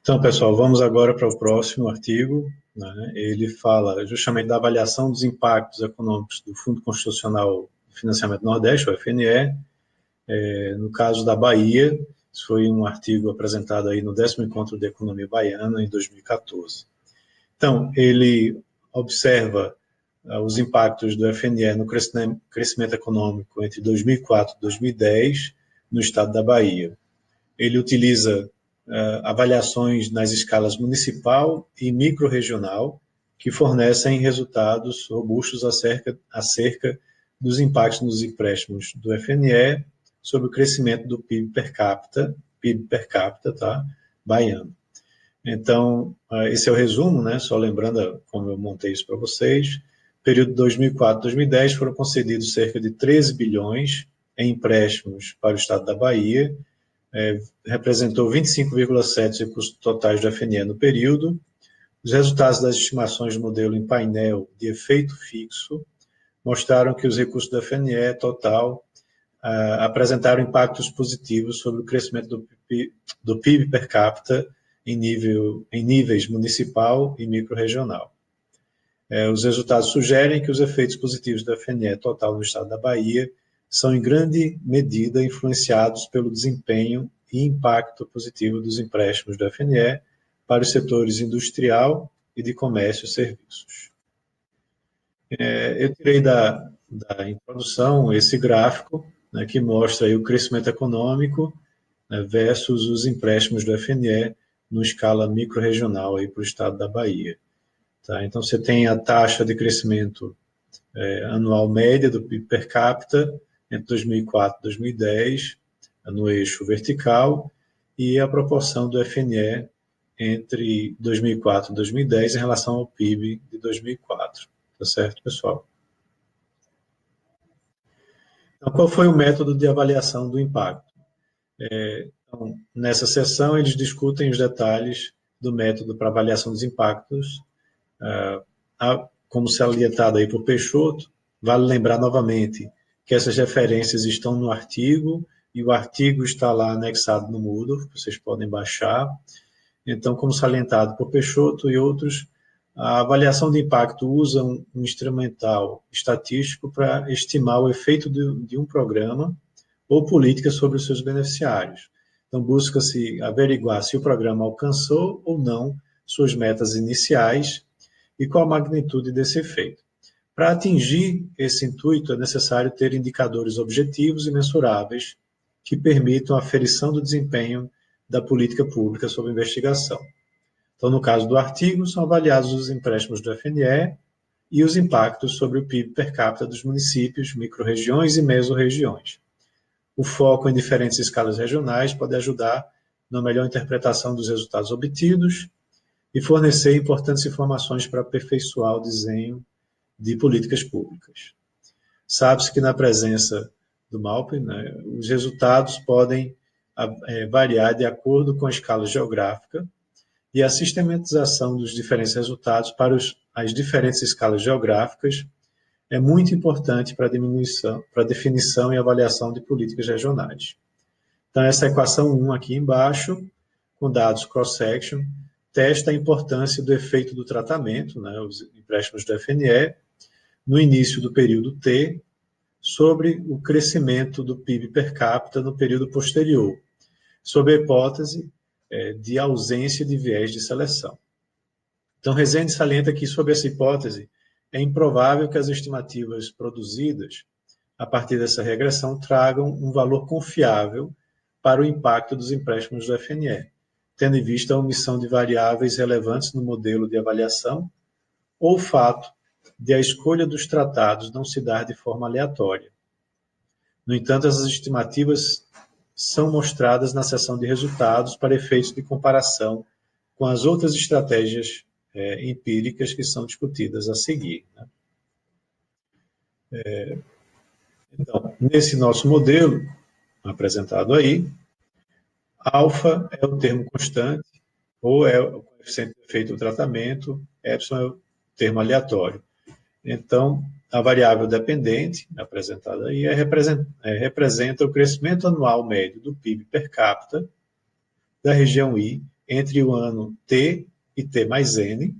Então, pessoal, vamos agora para o próximo artigo, né? Ele fala justamente da avaliação dos impactos econômicos do Fundo Constitucional de Financiamento Nordeste, o FNE, no caso da Bahia. Isso foi um artigo apresentado aí no 10º Encontro de Economia Baiana, em 2014. Então, ele observa os impactos do FNE no crescimento econômico entre 2004 e 2010 no estado da Bahia. Ele utiliza avaliações nas escalas municipal e microrregional, que fornecem resultados robustos acerca dos impactos nos empréstimos do FNE sobre o crescimento do PIB per capita, tá, baiano. Então, esse é o resumo, né? Só lembrando como eu montei isso para vocês. Período 2004-2010 foram concedidos cerca de 13 bilhões em empréstimos para o estado da Bahia, representou 25,7% recursos totais do FNE no período. Os resultados das estimações do modelo em painel de efeito fixo mostraram que os recursos do FNE total apresentaram impactos positivos sobre o crescimento do PIB per capita em níveis municipal e microrregional. Os resultados sugerem que os efeitos positivos do FNE total no estado da Bahia são em grande medida influenciados pelo desempenho e impacto positivo dos empréstimos do FNE para os setores industrial e de comércio e serviços. Eu tirei da introdução esse gráfico, né, que mostra aí o crescimento econômico, né, versus os empréstimos do FNE no escala microrregional para o estado da Bahia. Tá? Então, você tem a taxa de crescimento anual média do PIB per capita entre 2004 e 2010, no eixo vertical, e a proporção do FNE entre 2004 e 2010 em relação ao PIB de 2004. Tá certo, pessoal? Então, qual foi o método de avaliação do impacto? Então, nessa sessão, eles discutem os detalhes do método para avaliação dos impactos, como salientado aí por Peixoto. Vale lembrar novamente que essas referências estão no artigo, e o artigo está lá anexado no Moodle, vocês podem baixar. Então, como salientado por Peixoto e outros, a avaliação de impacto usa um instrumental estatístico para estimar o efeito de um programa ou política sobre os seus beneficiários. Então, busca-se averiguar se o programa alcançou ou não suas metas iniciais e qual a magnitude desse efeito. Para atingir esse intuito, é necessário ter indicadores objetivos e mensuráveis que permitam a aferição do desempenho da política pública sobre investigação. Então, no caso do artigo, são avaliados os empréstimos do FNE e os impactos sobre o PIB per capita dos municípios, microrregiões e mesorregiões. O foco em diferentes escalas regionais pode ajudar na melhor interpretação dos resultados obtidos e fornecer importantes informações para aperfeiçoar o desenho de políticas públicas. Sabe-se que na presença do MALPE, né, os resultados podem variar de acordo com a escala geográfica, e a sistematização dos diferentes resultados para as diferentes escalas geográficas é muito importante para a definição e avaliação de políticas regionais. Então, essa equação 1 aqui embaixo, com dados cross-section, testa a importância do efeito do tratamento, né, os empréstimos do FNE, no início do período T, sobre o crescimento do PIB per capita no período posterior, sob a hipótese de ausência de viés de seleção. Então, Rezende salienta que, sob essa hipótese, é improvável que as estimativas produzidas a partir dessa regressão tragam um valor confiável para o impacto dos empréstimos do FNE, tendo em vista a omissão de variáveis relevantes no modelo de avaliação ou o fato de a escolha dos tratados não se dar de forma aleatória. No entanto, essas estimativas são mostradas na seção de resultados para efeitos de comparação com as outras estratégias empíricas que são discutidas a seguir. Né? Então, nesse nosso modelo apresentado aí, alfa é o termo constante, ou é o coeficiente de efeito do tratamento, epsilon é o termo aleatório. Então, a variável dependente, apresentada aí, representa o crescimento anual médio do PIB per capita da região I entre o ano T e T mais N,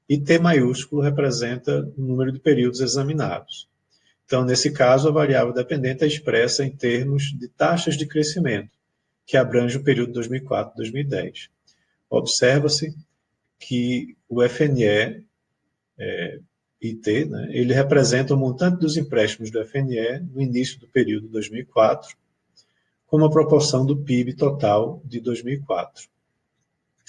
e T maiúsculo representa o número de períodos examinados. Então, nesse caso, a variável dependente é expressa em termos de taxas de crescimento, que abrange o período 2004-2010. Observa-se que o FNE IT, né, ele representa o montante dos empréstimos do FNE no início do período 2004, como a proporção do PIB total de 2004.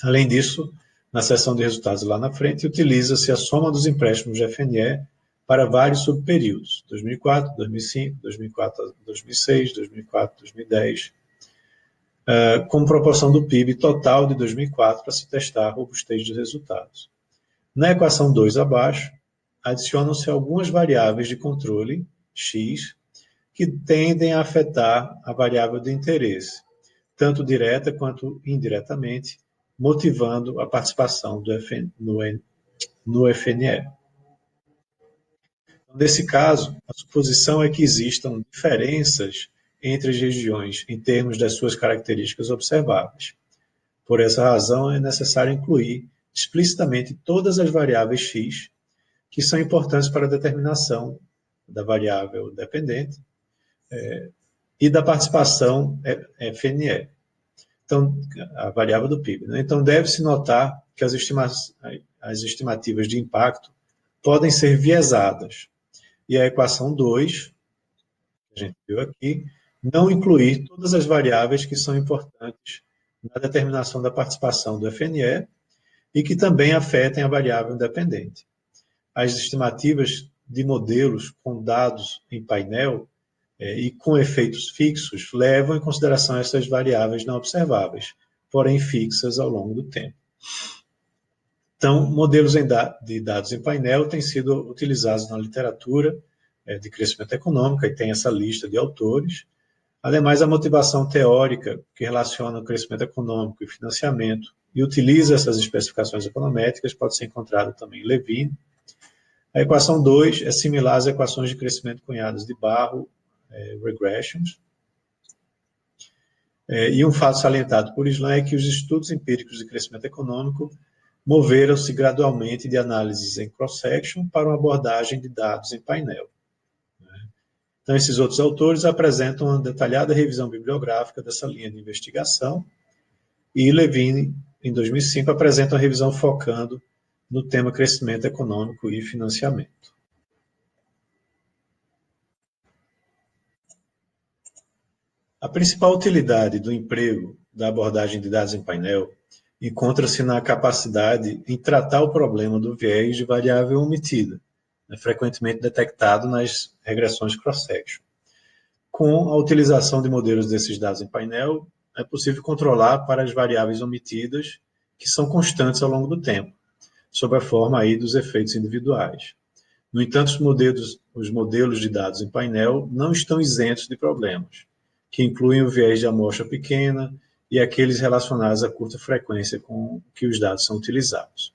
Além disso, na seção de resultados lá na frente, utiliza-se a soma dos empréstimos de FNE para vários subperíodos, 2004, 2005, 2004, 2006, 2004, 2010, como proporção do PIB total de 2004 para se testar a robustez dos resultados. Na equação 2 abaixo, adicionam-se algumas variáveis de controle, X, que tendem a afetar a variável de interesse, tanto direta quanto indiretamente, motivando a participação no FNE. Nesse caso, a suposição é que existam diferenças entre as regiões em termos das suas características observáveis. Por essa razão, é necessário incluir explicitamente todas as variáveis X que são importantes para a determinação da variável dependente e da participação FNE, então, a variável do PIB. Né? Então, deve-se notar que as estimativas de impacto podem ser viesadas. E a equação 2, que a gente viu aqui, não incluir todas as variáveis que são importantes na determinação da participação do FNE e que também afetem a variável independente. As estimativas de modelos com dados em painel e com efeitos fixos levam em consideração essas variáveis não observáveis, porém fixas ao longo do tempo. Então, modelos de dados em painel têm sido utilizados na literatura de crescimento econômico, e tem essa lista de autores. Ademais, a motivação teórica que relaciona o crescimento econômico e financiamento e utiliza essas especificações econométricas pode ser encontrada também em Levine. A equação 2 é similar às equações de crescimento cunhadas de Barrow, regressions. E um fato salientado por Slam é que os estudos empíricos de crescimento econômico moveram-se gradualmente de análises em cross-section para uma abordagem de dados em painel. Então, esses outros autores apresentam uma detalhada revisão bibliográfica dessa linha de investigação, e Levine, em 2005, apresenta uma revisão focando no tema crescimento econômico e financiamento. A principal utilidade do emprego da abordagem de dados em painel encontra-se na capacidade em tratar o problema do viés de variável omitida, frequentemente detectado nas regressões cross-section. Com a utilização de modelos desses dados em painel, é possível controlar para as variáveis omitidas, que são constantes ao longo do tempo, sob a forma aí dos efeitos individuais. No entanto, os modelos de dados em painel não estão isentos de problemas, que incluem o viés de amostra pequena e aqueles relacionados à curta frequência com que os dados são utilizados.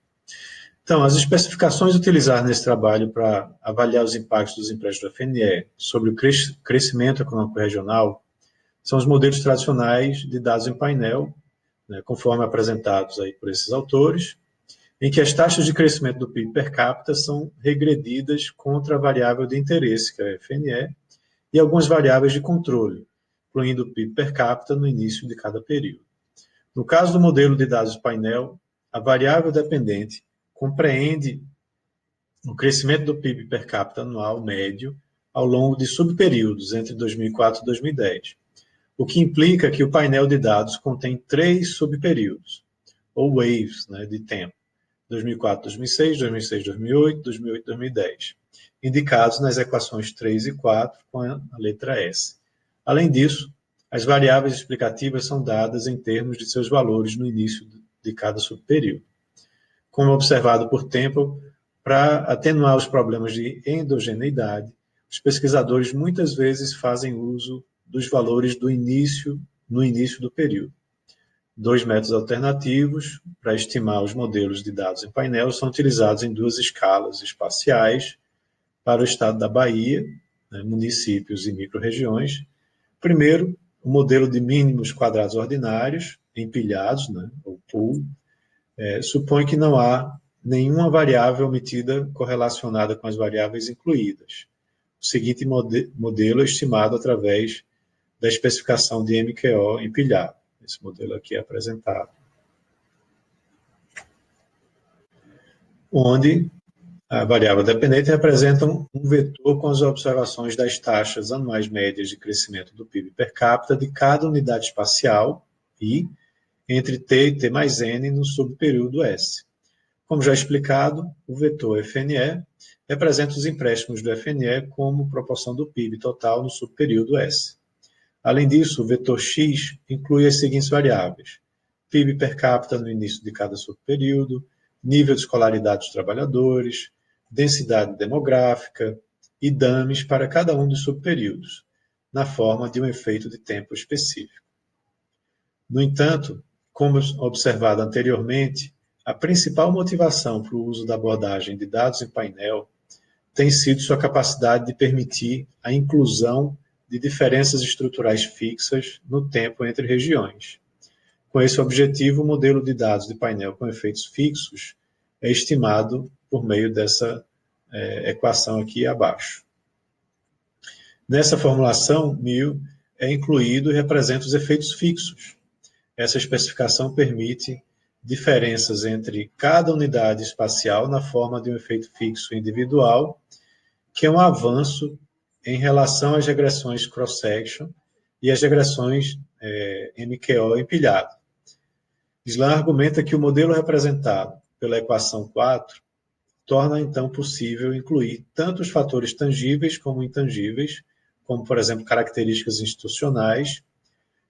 Então, as especificações utilizadas nesse trabalho para avaliar os impactos dos empréstimos do FNE sobre o crescimento econômico regional são os modelos tradicionais de dados em painel, né, conforme apresentados aí por esses autores, em que as taxas de crescimento do PIB per capita são regredidas contra a variável de interesse, que é a FNE, e algumas variáveis de controle, incluindo o PIB per capita no início de cada período. No caso do modelo de dados de painel, a variável dependente compreende o crescimento do PIB per capita anual médio ao longo de subperíodos entre 2004 e 2010, o que implica que o painel de dados contém 3 subperíodos, ou waves, né, de tempo, 2004, 2006, 2006, 2008, 2008, 2010, indicados nas equações 3 e 4 com a letra S. Além disso, as variáveis explicativas são dadas em termos de seus valores no início de cada subperíodo. Como observado por Temple, para atenuar os problemas de endogeneidade, os pesquisadores muitas vezes fazem uso dos valores no início do período. 2 métodos alternativos para estimar os modelos de dados em painel são utilizados em 2 escalas espaciais para o estado da Bahia, né, municípios e micro-regiões. Primeiro, o modelo de mínimos quadrados ordinários, empilhados, né, ou pool, supõe que não há nenhuma variável omitida correlacionada com as variáveis incluídas. O seguinte modelo é estimado através da especificação de MQO empilhado. Esse modelo aqui é apresentado. Onde a variável dependente representa um vetor com as observações das taxas anuais médias de crescimento do PIB per capita de cada unidade espacial, I, entre T e T mais N no subperíodo S. Como já explicado, o vetor FNE representa os empréstimos do FNE como proporção do PIB total no subperíodo S. Além disso, o vetor X inclui as seguintes variáveis: PIB per capita no início de cada subperíodo, nível de escolaridade dos trabalhadores, densidade demográfica e dames para cada um dos subperíodos, na forma de um efeito de tempo específico. No entanto, como observado anteriormente, a principal motivação para o uso da abordagem de dados em painel tem sido sua capacidade de permitir a inclusão de diferenças estruturais fixas no tempo entre regiões. Com esse objetivo, o modelo de dados de painel com efeitos fixos é estimado por meio dessa equação aqui abaixo. Nessa formulação, μ é incluído e representa os efeitos fixos. Essa especificação permite diferenças entre cada unidade espacial na forma de um efeito fixo individual, que é um avanço em relação às regressões cross-section e às regressões MQO empilhado. Slan argumenta que o modelo representado pela equação 4 torna, então, possível incluir tanto os fatores tangíveis como intangíveis, como, por exemplo, características institucionais,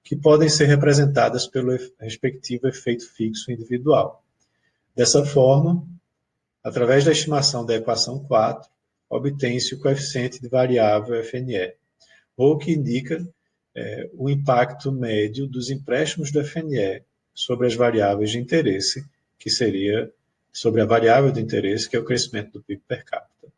que podem ser representadas pelo respectivo efeito fixo individual. Dessa forma, através da estimação da equação 4, obtém-se o coeficiente de variável FNE, ou que indica o impacto médio dos empréstimos do FNE sobre as variáveis de interesse, que seria sobre a variável de interesse, que é o crescimento do PIB per capita.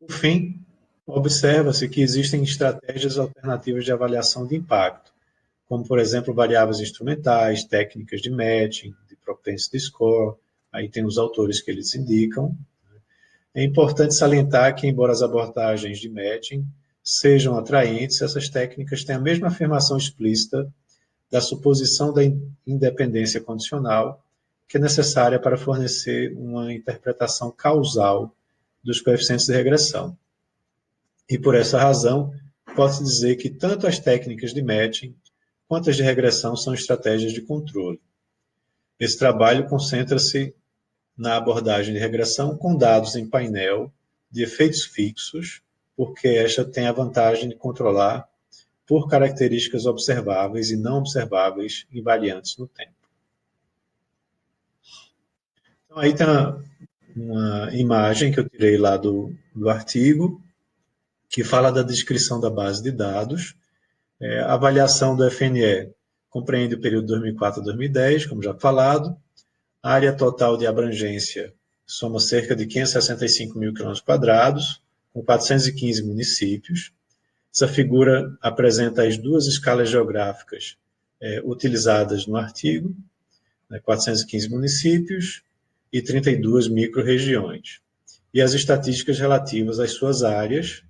Por fim, observa-se que existem estratégias alternativas de avaliação de impacto, como, por exemplo, variáveis instrumentais, técnicas de matching, de propensity score, aí tem os autores que eles indicam. É importante salientar que, embora as abordagens de matching sejam atraentes, essas técnicas têm a mesma afirmação explícita da suposição da independência condicional, que é necessária para fornecer uma interpretação causal dos coeficientes de regressão. E por essa razão, pode-se dizer que tanto as técnicas de matching quanto as de regressão são estratégias de controle. Esse trabalho concentra-se na abordagem de regressão com dados em painel de efeitos fixos, porque esta tem a vantagem de controlar por características observáveis e não observáveis invariantes no tempo. Então, aí tem uma imagem que eu tirei lá do artigo, que fala da descrição da base de dados. A avaliação do FNE compreende o período 2004 a 2010, como já falado. A área total de abrangência soma cerca de 565 mil km², com 415 municípios. Essa figura apresenta as duas escalas geográficas utilizadas no artigo, 415 municípios e 32 micro-regiões, e as estatísticas relativas às suas áreas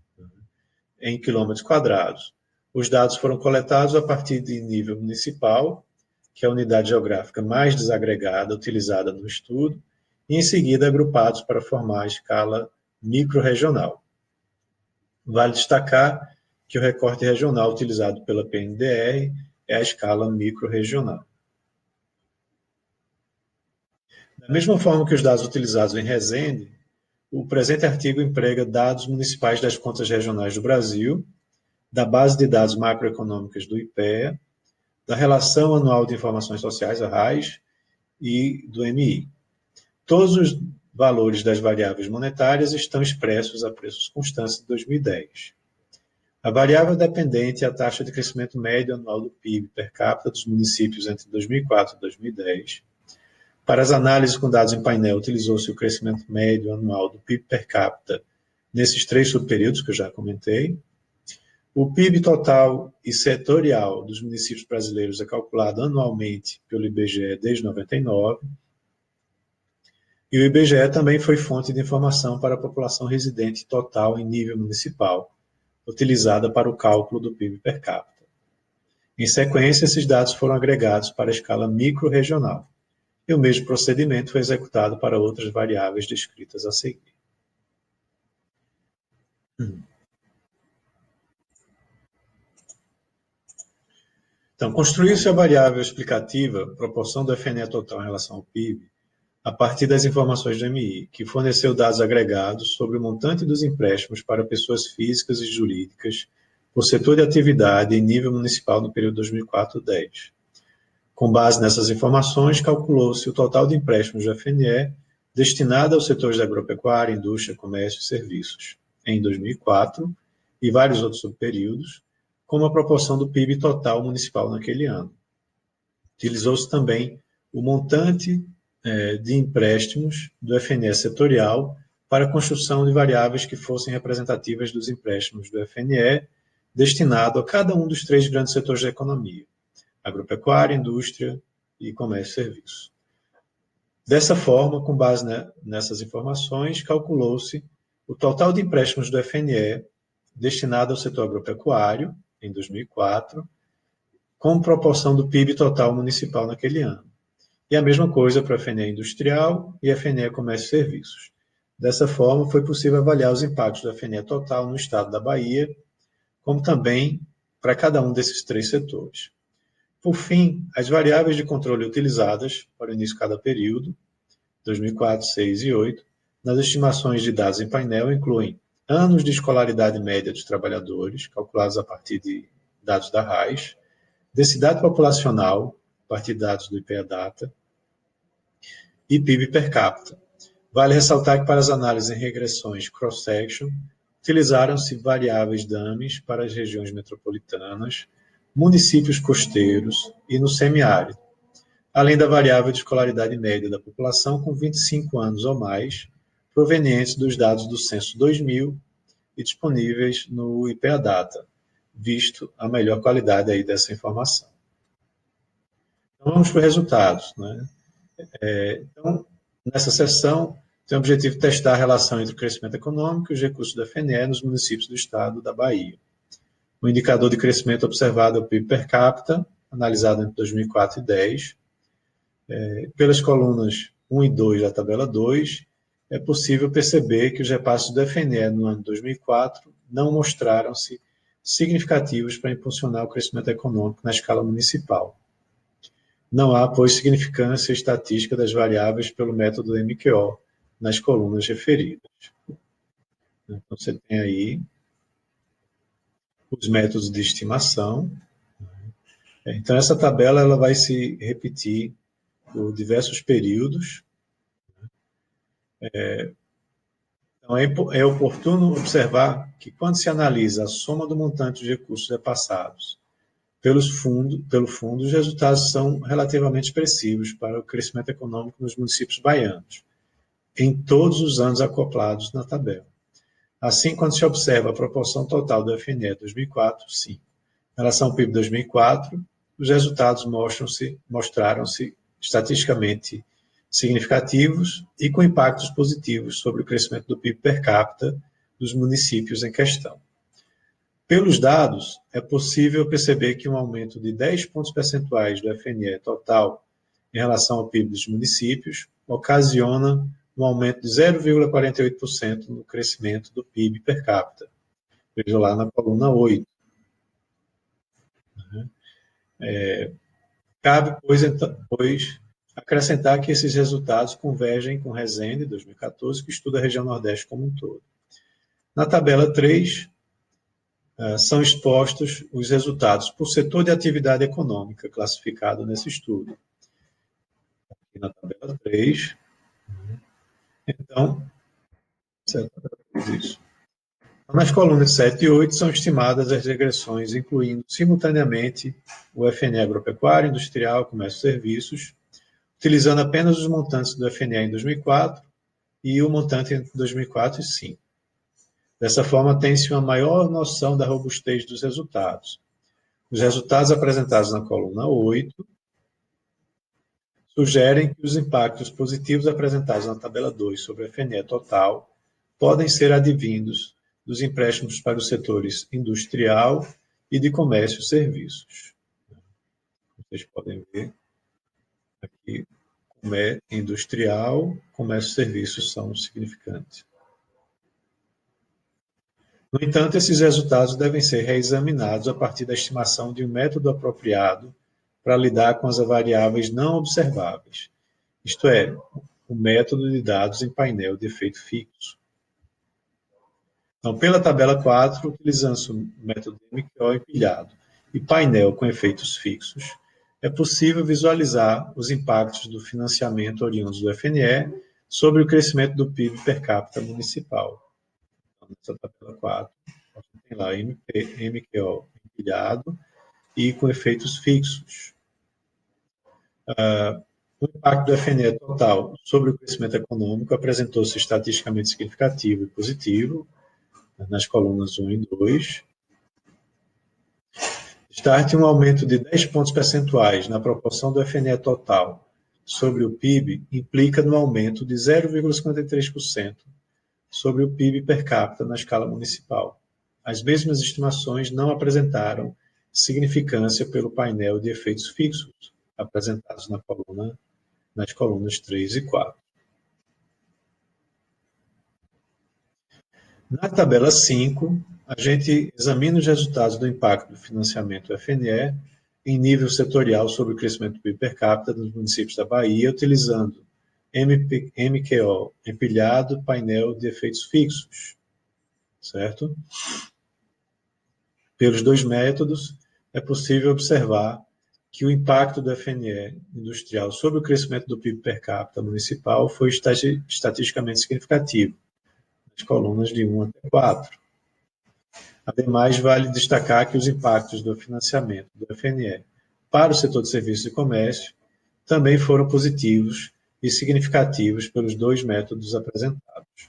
em quilômetros quadrados. Os dados foram coletados a partir de nível municipal, que é a unidade geográfica mais desagregada utilizada no estudo, e em seguida agrupados para formar a escala micro-regional. Vale destacar que o recorte regional utilizado pela PNDR é a escala micro-regional. Da mesma forma que os dados utilizados em Resende, o presente artigo emprega dados municipais das contas regionais do Brasil, da base de dados macroeconômicas do IPEA, da Relação Anual de Informações Sociais, a RAIS, e do MI. Todos os valores das variáveis monetárias estão expressos a preços constantes de 2010. A variável dependente é a taxa de crescimento médio anual do PIB per capita dos municípios entre 2004 e 2010. Para as análises com dados em painel, utilizou-se o crescimento médio anual do PIB per capita nesses 3 subperíodos que eu já comentei. O PIB total e setorial dos municípios brasileiros é calculado anualmente pelo IBGE desde 99, e o IBGE também foi fonte de informação para a população residente total em nível municipal, utilizada para o cálculo do PIB per capita. Em sequência, esses dados foram agregados para a escala micro-regional, e o mesmo procedimento foi executado para outras variáveis descritas a seguir. Então, construiu-se a variável explicativa, proporção do FNE total em relação ao PIB, a partir das informações do MI, que forneceu dados agregados sobre o montante dos empréstimos para pessoas físicas e jurídicas por setor de atividade em nível municipal no período 2004-10. Com base nessas informações, calculou-se o total de empréstimos do FNE destinado aos setores da agropecuária, indústria, comércio e serviços em 2004 e vários outros subperíodos, como a proporção do PIB total municipal naquele ano. Utilizou-se também o montante de empréstimos do FNE setorial para a construção de variáveis que fossem representativas dos empréstimos do FNE destinado a cada um dos 3 grandes setores da economia: agropecuária, indústria e comércio e serviços. Dessa forma, com base nessas informações, calculou-se o total de empréstimos do FNE destinado ao setor agropecuário, em 2004, com proporção do PIB total municipal naquele ano. E a mesma coisa para a FNE industrial e a FNE comércio e serviços. Dessa forma, foi possível avaliar os impactos da FNE total no estado da Bahia, como também para cada um desses 3 setores. Por fim, as variáveis de controle utilizadas para o início de cada período, 2004, 6 e 8, nas estimações de dados em painel incluem anos de escolaridade média dos trabalhadores, calculados a partir de dados da RAIS, densidade populacional, a partir de dados do IPEA-Data, e PIB per capita. Vale ressaltar que para as análises em regressões cross-section, utilizaram-se variáveis DAMES para as regiões metropolitanas, municípios costeiros e no semiárido, além da variável de escolaridade média da população com 25 anos ou mais, provenientes dos dados do Censo 2000 e disponíveis no IPEA-Data, visto a melhor qualidade aí dessa informação. Então, vamos para os resultados. Né? Então, nessa sessão, tem o objetivo de testar a relação entre o crescimento econômico e os recursos da FNE nos municípios do estado da Bahia. O indicador de crescimento observado é o PIB per capita, analisado entre 2004 e 10. Pelas colunas 1 e 2 da tabela 2, é possível perceber que os repasses do FNE no ano 2004 não mostraram-se significativos para impulsionar o crescimento econômico na escala municipal. Não há, pois, significância estatística das variáveis pelo método MQO nas colunas referidas. Então, você tem aí os métodos de estimação. Então, essa tabela ela vai se repetir por diversos períodos. Então, é oportuno observar que, quando se analisa a soma do montante de recursos repassados pelo fundo, os resultados são relativamente expressivos para o crescimento econômico nos municípios baianos, em todos os anos acoplados na tabela. Assim, quando se observa a proporção total do FNE 2004, sim. Em relação ao PIB 2004, os resultados mostraram-se estatisticamente significativos e com impactos positivos sobre o crescimento do PIB per capita dos municípios em questão. Pelos dados, é possível perceber que um aumento de 10 pontos percentuais do FNE total em relação ao PIB dos municípios ocasiona um aumento de 0,48% no crescimento do PIB per capita. Veja lá na coluna 8. Cabe, pois, acrescentar que esses resultados convergem com Resende, 2014, que estuda a região Nordeste como um todo. Na tabela 3, são expostos os resultados por setor de atividade econômica classificado nesse estudo. Aqui na tabela 3. Então, isso. Nas colunas 7 e 8 são estimadas as regressões, incluindo simultaneamente o FNE agropecuário, industrial, comércio e serviços, utilizando apenas os montantes do FNE em 2004 e o montante entre 2004 e 2005. Dessa forma, tem-se uma maior noção da robustez dos resultados. Os resultados apresentados na coluna 8 sugerem que os impactos positivos apresentados na tabela 2 sobre a FNE total podem ser advindos dos empréstimos para os setores industrial e de comércio e serviços. Vocês podem ver aqui, industrial, comércio e serviços são significantes. No entanto, esses resultados devem ser reexaminados a partir da estimação de um método apropriado para lidar com as variáveis não observáveis, isto é, o método de dados em painel de efeito fixo. Então, pela tabela 4, utilizando o método MQO empilhado e painel com efeitos fixos, é possível visualizar os impactos do financiamento oriundos do FNE sobre o crescimento do PIB per capita municipal. Então, nessa tabela 4, tem lá MQO empilhado e com efeitos fixos. O impacto do FNE total sobre o crescimento econômico apresentou-se estatisticamente significativo e positivo, nas colunas 1 e 2. Destaque um aumento de 10 pontos percentuais na proporção do FNE total sobre o PIB implica no aumento de 0,53% sobre o PIB per capita na escala municipal. As mesmas estimações não apresentaram significância pelo painel de efeitos fixos apresentados nas colunas 3 e 4. Na tabela 5, a gente examina os resultados do impacto do financiamento FNE em nível setorial sobre o crescimento do PIB per capita dos municípios da Bahia, utilizando MQO empilhado, painel de efeitos fixos, certo? Pelos dois métodos, é possível observar que o impacto do FNE industrial sobre o crescimento do PIB per capita municipal foi estatisticamente significativo, nas colunas de 1 até 4. Ademais, vale destacar que os impactos do financiamento do FNE para o setor de serviços e comércio também foram positivos e significativos pelos dois métodos apresentados.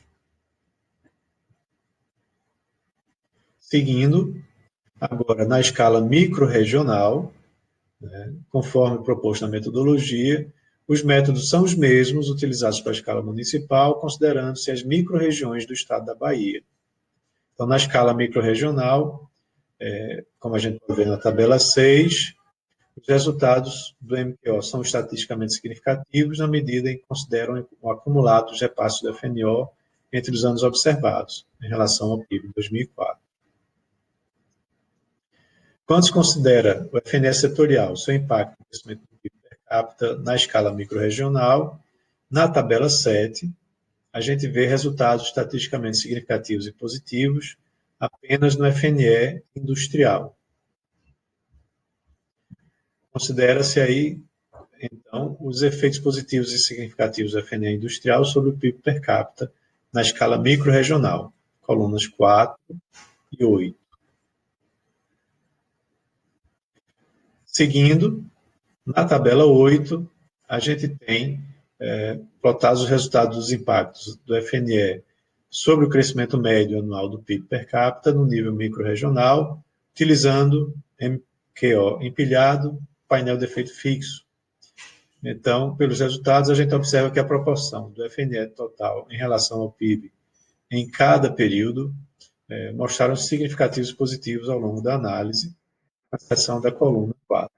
Seguindo, agora na escala micro-regional, conforme proposto na metodologia, os métodos são os mesmos utilizados para a escala municipal, considerando-se as micro-regiões do estado da Bahia. Então, na escala micro-regional, como a gente pode ver na tabela 6, os resultados do MQO são estatisticamente significativos na medida em que consideram o acumulado dos repasses do FNO entre os anos observados, em relação ao PIB de 2004. Quando se considera o FNE setorial, seu impacto no crescimento do PIB per capita na escala micro-regional, na tabela 7, a gente vê resultados estatisticamente significativos e positivos apenas no FNE industrial. Considera-se aí, então, os efeitos positivos e significativos do FNE industrial sobre o PIB per capita na escala micro-regional, colunas 4 e 8. Seguindo, na tabela 8, a gente tem plotados os resultados dos impactos do FNE sobre o crescimento médio anual do PIB per capita no nível micro-regional, utilizando MQO empilhado, painel de efeito fixo. Então, pelos resultados, a gente observa que a proporção do FNE total em relação ao PIB em cada período mostraram significativos positivos ao longo da análise, na seção da coluna 4.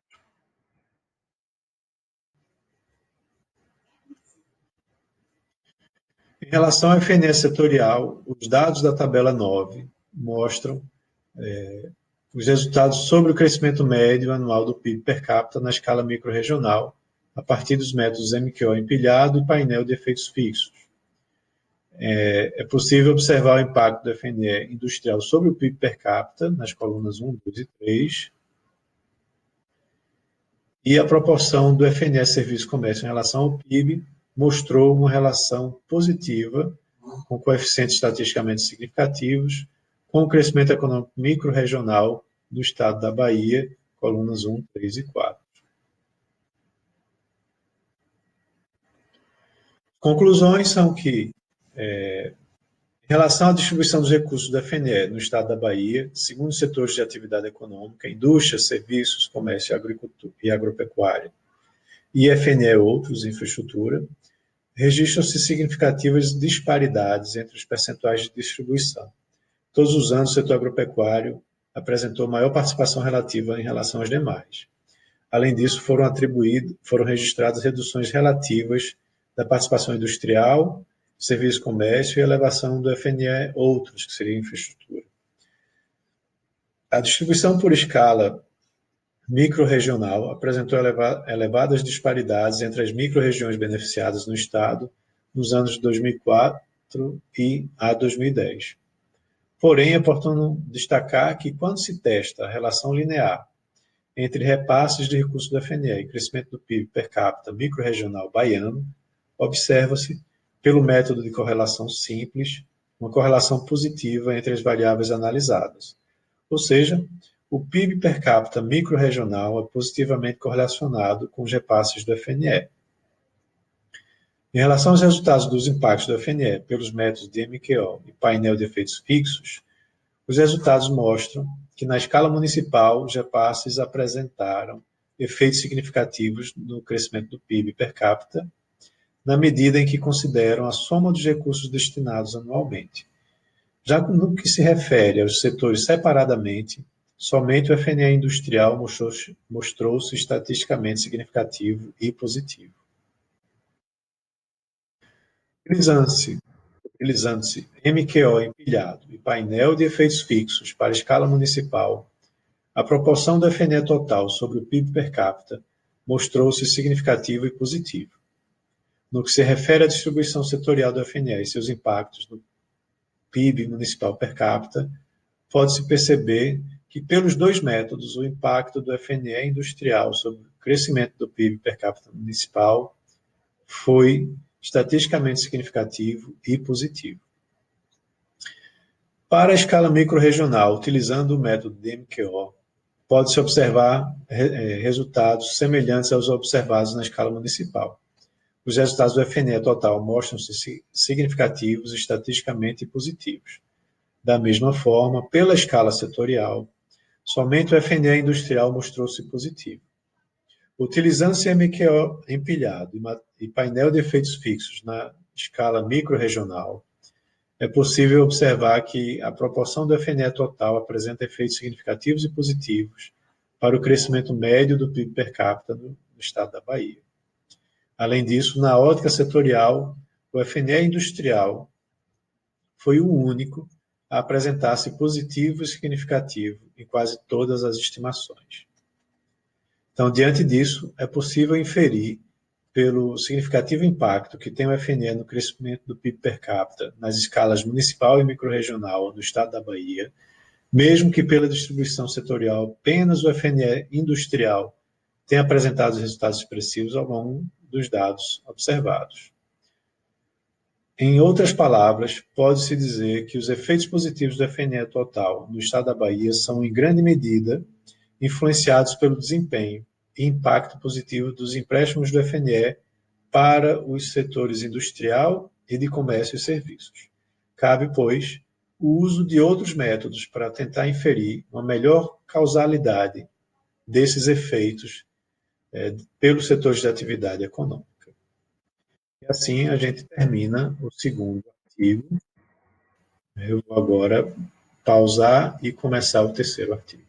Em relação ao FNE setorial, os dados da tabela 9 mostram os resultados sobre o crescimento médio anual do PIB per capita na escala micro-regional, a partir dos métodos MQO empilhado e painel de efeitos fixos. É possível observar o impacto do FNE industrial sobre o PIB per capita, nas colunas 1, 2 e 3, e a proporção do FNE Serviço e Comércio em relação ao PIB mostrou uma relação positiva, com coeficientes estatisticamente significativos, com o crescimento econômico micro-regional do estado da Bahia, colunas 1, 3 e 4. Conclusões são que, Em relação à distribuição dos recursos do FNE no estado da Bahia, segundo os setores de atividade econômica, indústria, serviços, comércio e agropecuária, e FNE outros, infraestrutura, registram-se significativas disparidades entre os percentuais de distribuição. Todos os anos, o setor agropecuário apresentou maior participação relativa em relação aos demais. Além disso, foram registradas reduções relativas da participação industrial, serviço, comércio e elevação do FNE outros, que seria infraestrutura. A distribuição por escala microrregional apresentou elevadas disparidades entre as microrregiões beneficiadas no Estado nos anos de 2004 e a 2010. Porém, é oportuno destacar que, quando se testa a relação linear entre repasses de recursos do FNE e crescimento do PIB per capita microrregional baiano, observa-se, pelo método de correlação simples, uma correlação positiva entre as variáveis analisadas. Ou seja, o PIB per capita microrregional é positivamente correlacionado com os repasses do FNE. Em relação aos resultados dos impactos do FNE pelos métodos de MQO e painel de efeitos fixos, os resultados mostram que, na escala municipal, os repasses apresentaram efeitos significativos no crescimento do PIB per capita, na medida em que consideram a soma dos recursos destinados anualmente. Já no que se refere aos setores separadamente, somente o FNE industrial mostrou-se estatisticamente significativo e positivo. Utilizando-se MQO empilhado e painel de efeitos fixos para escala municipal, a proporção do FNE total sobre o PIB per capita mostrou-se significativo e positivo. No que se refere à distribuição setorial do FNE e seus impactos no PIB municipal per capita, pode-se perceber que, pelos dois métodos, o impacto do FNE industrial sobre o crescimento do PIB per capita municipal foi estatisticamente significativo e positivo. Para a escala microrregional, utilizando o método de MQO, pode-se observar resultados semelhantes aos observados na escala municipal. Os resultados do FNE total mostram-se significativos estatisticamente positivos. Da mesma forma, pela escala setorial, somente o FNE industrial mostrou-se positivo. Utilizando-se MQO empilhado e painel de efeitos fixos na escala microrregional, é possível observar que a proporção do FNE total apresenta efeitos significativos e positivos para o crescimento médio do PIB per capita no estado da Bahia. Além disso, na ótica setorial, o FNE industrial foi o único a apresentar-se positivo e significativo em quase todas as estimações. Então, diante disso, é possível inferir, pelo significativo impacto que tem o FNE no crescimento do PIB per capita nas escalas municipal e microrregional no estado da Bahia, mesmo que pela distribuição setorial apenas o FNE industrial tenha apresentado resultados expressivos ao longo dos dados observados. Em outras palavras, pode-se dizer que os efeitos positivos do FNE total no estado da Bahia são, em grande medida, influenciados pelo desempenho e impacto positivo dos empréstimos do FNE para os setores industrial e de comércio e serviços. Cabe, pois, o uso de outros métodos para tentar inferir uma melhor causalidade desses efeitos pelos setores de atividade econômica. E assim a gente termina o segundo artigo. Eu vou agora pausar e começar o terceiro artigo.